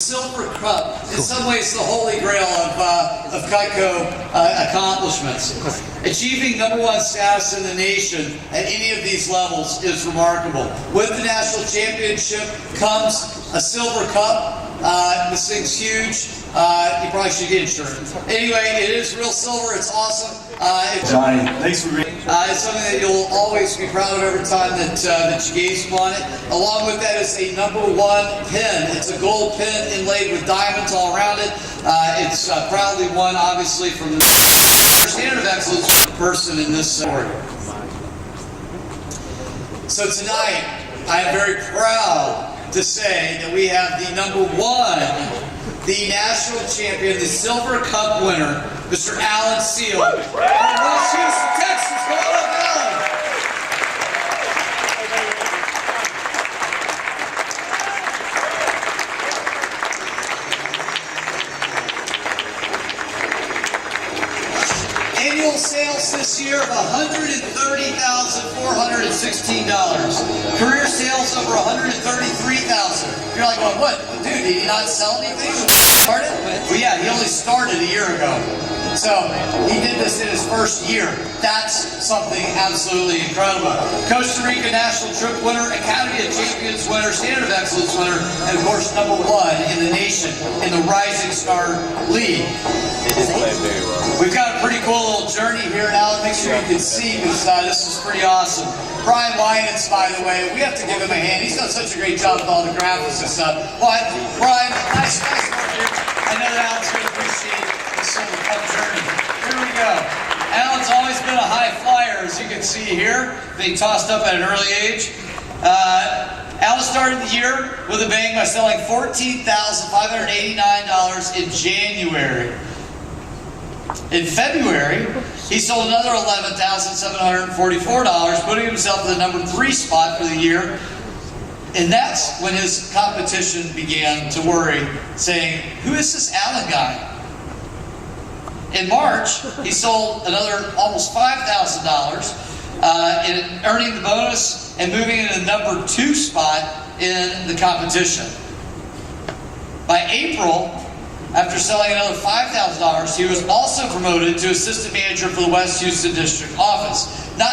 Silver Cup, in some ways the holy grail of Cutco accomplishments. Achieving #1 status in the nation at any of these levels is remarkable. With the national championship comes a Silver Cup. This thing's huge. You probably should get insurance. Anyway, it is real silver. It's awesome. Johnny, thanks for being. It's something that you'll always be proud of every time that you gaze upon it. Along with that is a #1 pin. It's a gold pin inlaid with diamonds all around it. It's proudly won, obviously, from the standard of excellence person in this sport. So tonight, I am very proud to say that we have the #1, the national champion, the Silver Cup winner, Mr. Seale from West Houston, Texas. Go on, Alan. Annual sales this year of $130,416. Career sales over $133,000. You're like, well, what? Dude, did he not sell anything? Started? Well, yeah, he only started a year ago. So he did this in his first year. That's something absolutely incredible. Costa Rica National Trip winner, Academy of Champions winner, Standard of Excellence winner, and of course #1 in the nation in the Rising Star League. We've got a pretty cool little journey here now. Make sure you can see because this is pretty awesome. Brian Wyans, by the way, we have to give him a hand. He's done such a great job with all the graphics and stuff. But Brian, nice work here. I know that Alan's going to appreciate this Silver Cup journey. Here we go. Alan's always been a high flyer, as you can see here, being tossed up at an early age. Alan started the year with a bang by selling $14,589 in January. In February, he sold another $11,744, putting himself in the #3 spot for the year. And that's when his competition began to worry, saying, who is this Alan guy? In March, he sold another almost $5,000, earning the bonus and moving into the #2 spot in the competition. By April, after selling another $5,000, he was also promoted to assistant manager for the West Houston District Office. Not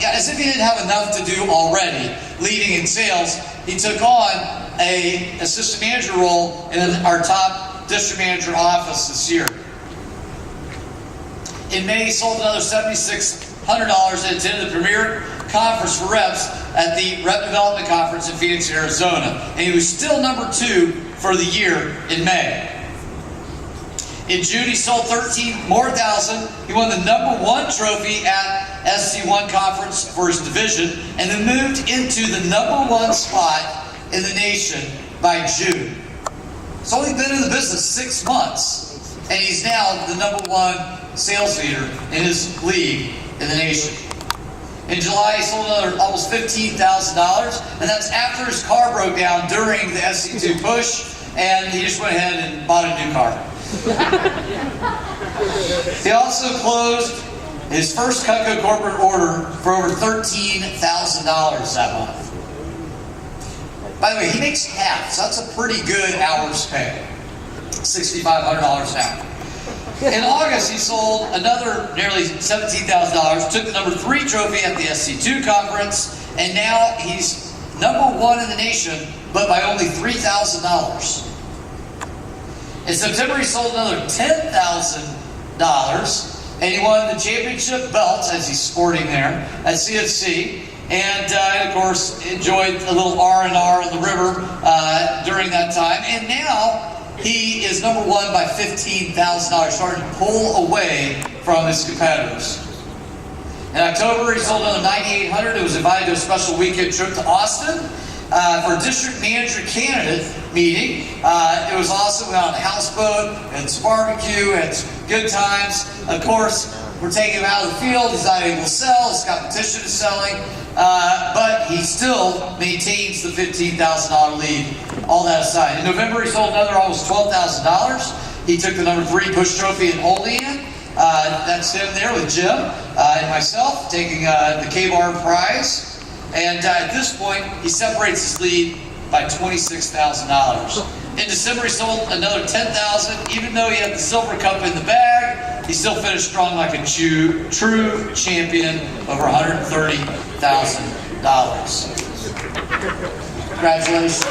as if he didn't have enough to do already, leading in sales. He took on a assistant manager role in our top district manager office this year. In May, he sold another $7,600 and attended the premier conference for reps at the Rep Development Conference in Phoenix, Arizona. And he was still #2 for the year in May. In June, he sold $13,000 more. He won the #1 trophy at SC1 conference for his division, and then moved into the #1 spot in the nation by June. He's only been in the business 6 months, and he's now the #1 sales leader in his league in the nation. In July, he sold another almost $15,000, and that's after his car broke down during the SC2 push, and he just went ahead and bought a new car. He also closed his first Cutco corporate order for over $13,000 that month. By the way, he makes half, so that's a pretty good hour's pay. $6,500 an hour. In August, he sold another nearly $17,000, took the #3 trophy at the SC2 conference, and now he's #1 in the nation, but by only $3,000. In September, he sold another $10,000, and he won the championship belt, as he's sporting there, at CFC, and of course, enjoyed a little R&R on the river during that time. And now, he is #1 by $15,000, starting to pull away from his competitors. In October, he sold another $9,800. He was invited to a special weekend trip to Austin for a district manager candidate meeting. It was awesome. We went on a houseboat, had some barbecue, had some good times. Of course, we're taking him out of the field. He's not able to sell. His competition is selling. But he still maintains the $15,000 lead, all that aside. In November, he sold another almost $12,000. He took the #3 push trophy in Olean. That's him there with Jim and myself taking the K-Bar prize. And at this point, he separates his lead by $26,000. In December, he sold another 10,000. Even though he had the silver cup in the bag, he still finished strong like a true champion, over $130,000. Congratulations,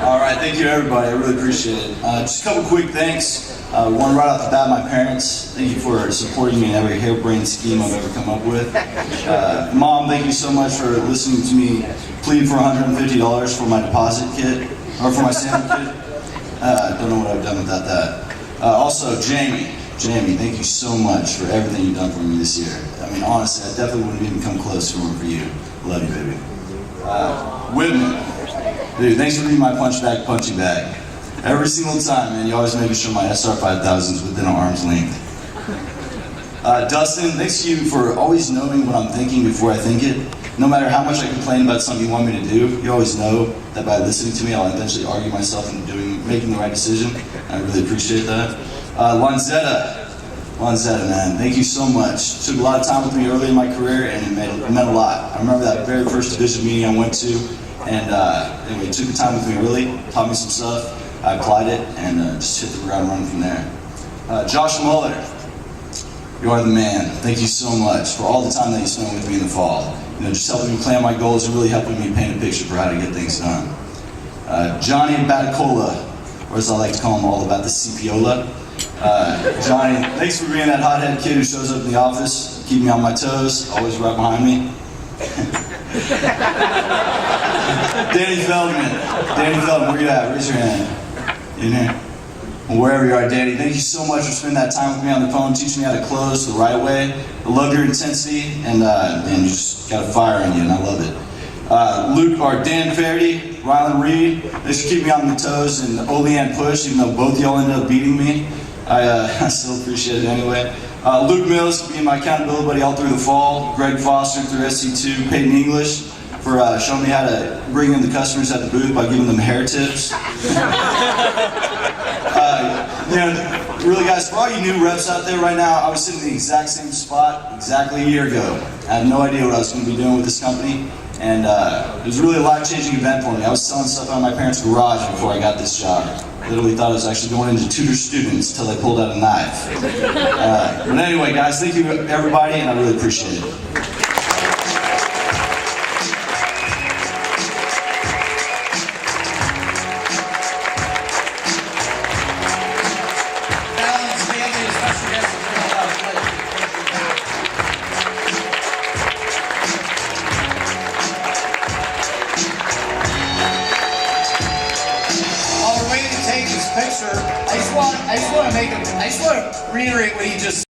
All right, thank you everybody. I really appreciate it. Just a couple quick thanks. One right off the bat, my parents. Thank you for supporting me in every harebrained scheme I've ever come up with. Mom, thank you so much for listening to me plead for $150 for my deposit kit, or for my Santa kit. Don't know what I've done without that. Also, Jamie, thank you so much for everything you've done for me this year. I mean, honestly, I definitely wouldn't even come close if it weren't for you. Love you, baby. Whitman. Dude, thanks for being my punching bag. Every single time, man, you always making sure my SR5000 is within arm's length. Dustin, thanks to you for always knowing what I'm thinking before I think it. No matter how much I complain about something you want me to do, you always know that by listening to me, I'll eventually argue myself into making the right decision. I really appreciate that. Lanzetta, man, thank you so much. It took a lot of time with me early in my career, and it meant a lot. I remember that very first division meeting I went to, and anyway, it took the time with me early, taught me some stuff. I applied it, and just hit the ground running from there. Josh Muller, you are the man. Thank you so much for all the time that you spent with me in the fall. You know, just helping me plan my goals and really helping me paint a picture for how to get things done. Johnny Baticola, or as I like to call him, all about the CPOla. Johnny, thanks for being that hothead kid who shows up in the office, keep me on my toes, always right behind me. Danny Feldman, where you at? Raise your hand. In here. Well, wherever you are, Danny, thank you so much for spending that time with me on the phone, teaching me how to close the right way. I love your intensity, and you just got a fire in you, and I love it. Dan Faherty, Rylan Reed, thanks for keeping me on my toes, and Olean Push, even though both y'all ended up beating me. I still appreciate it anyway. Luke Mills, being my accountability buddy all through the fall. Greg Foster through SC2. Peyton English for showing me how to bring in the customers at the booth by giving them hair tips. Really guys, for all you new reps out there right now, I was sitting in the exact same spot exactly a year ago. I had no idea what I was going to be doing with this company, and it was really a life-changing event for me. I was selling stuff out of my parents' garage before I got this job. Literally thought I was actually going in to tutor students until they pulled out a knife. But anyway, guys, thank you everybody, and I really appreciate it. Picture. I just want to reiterate what he just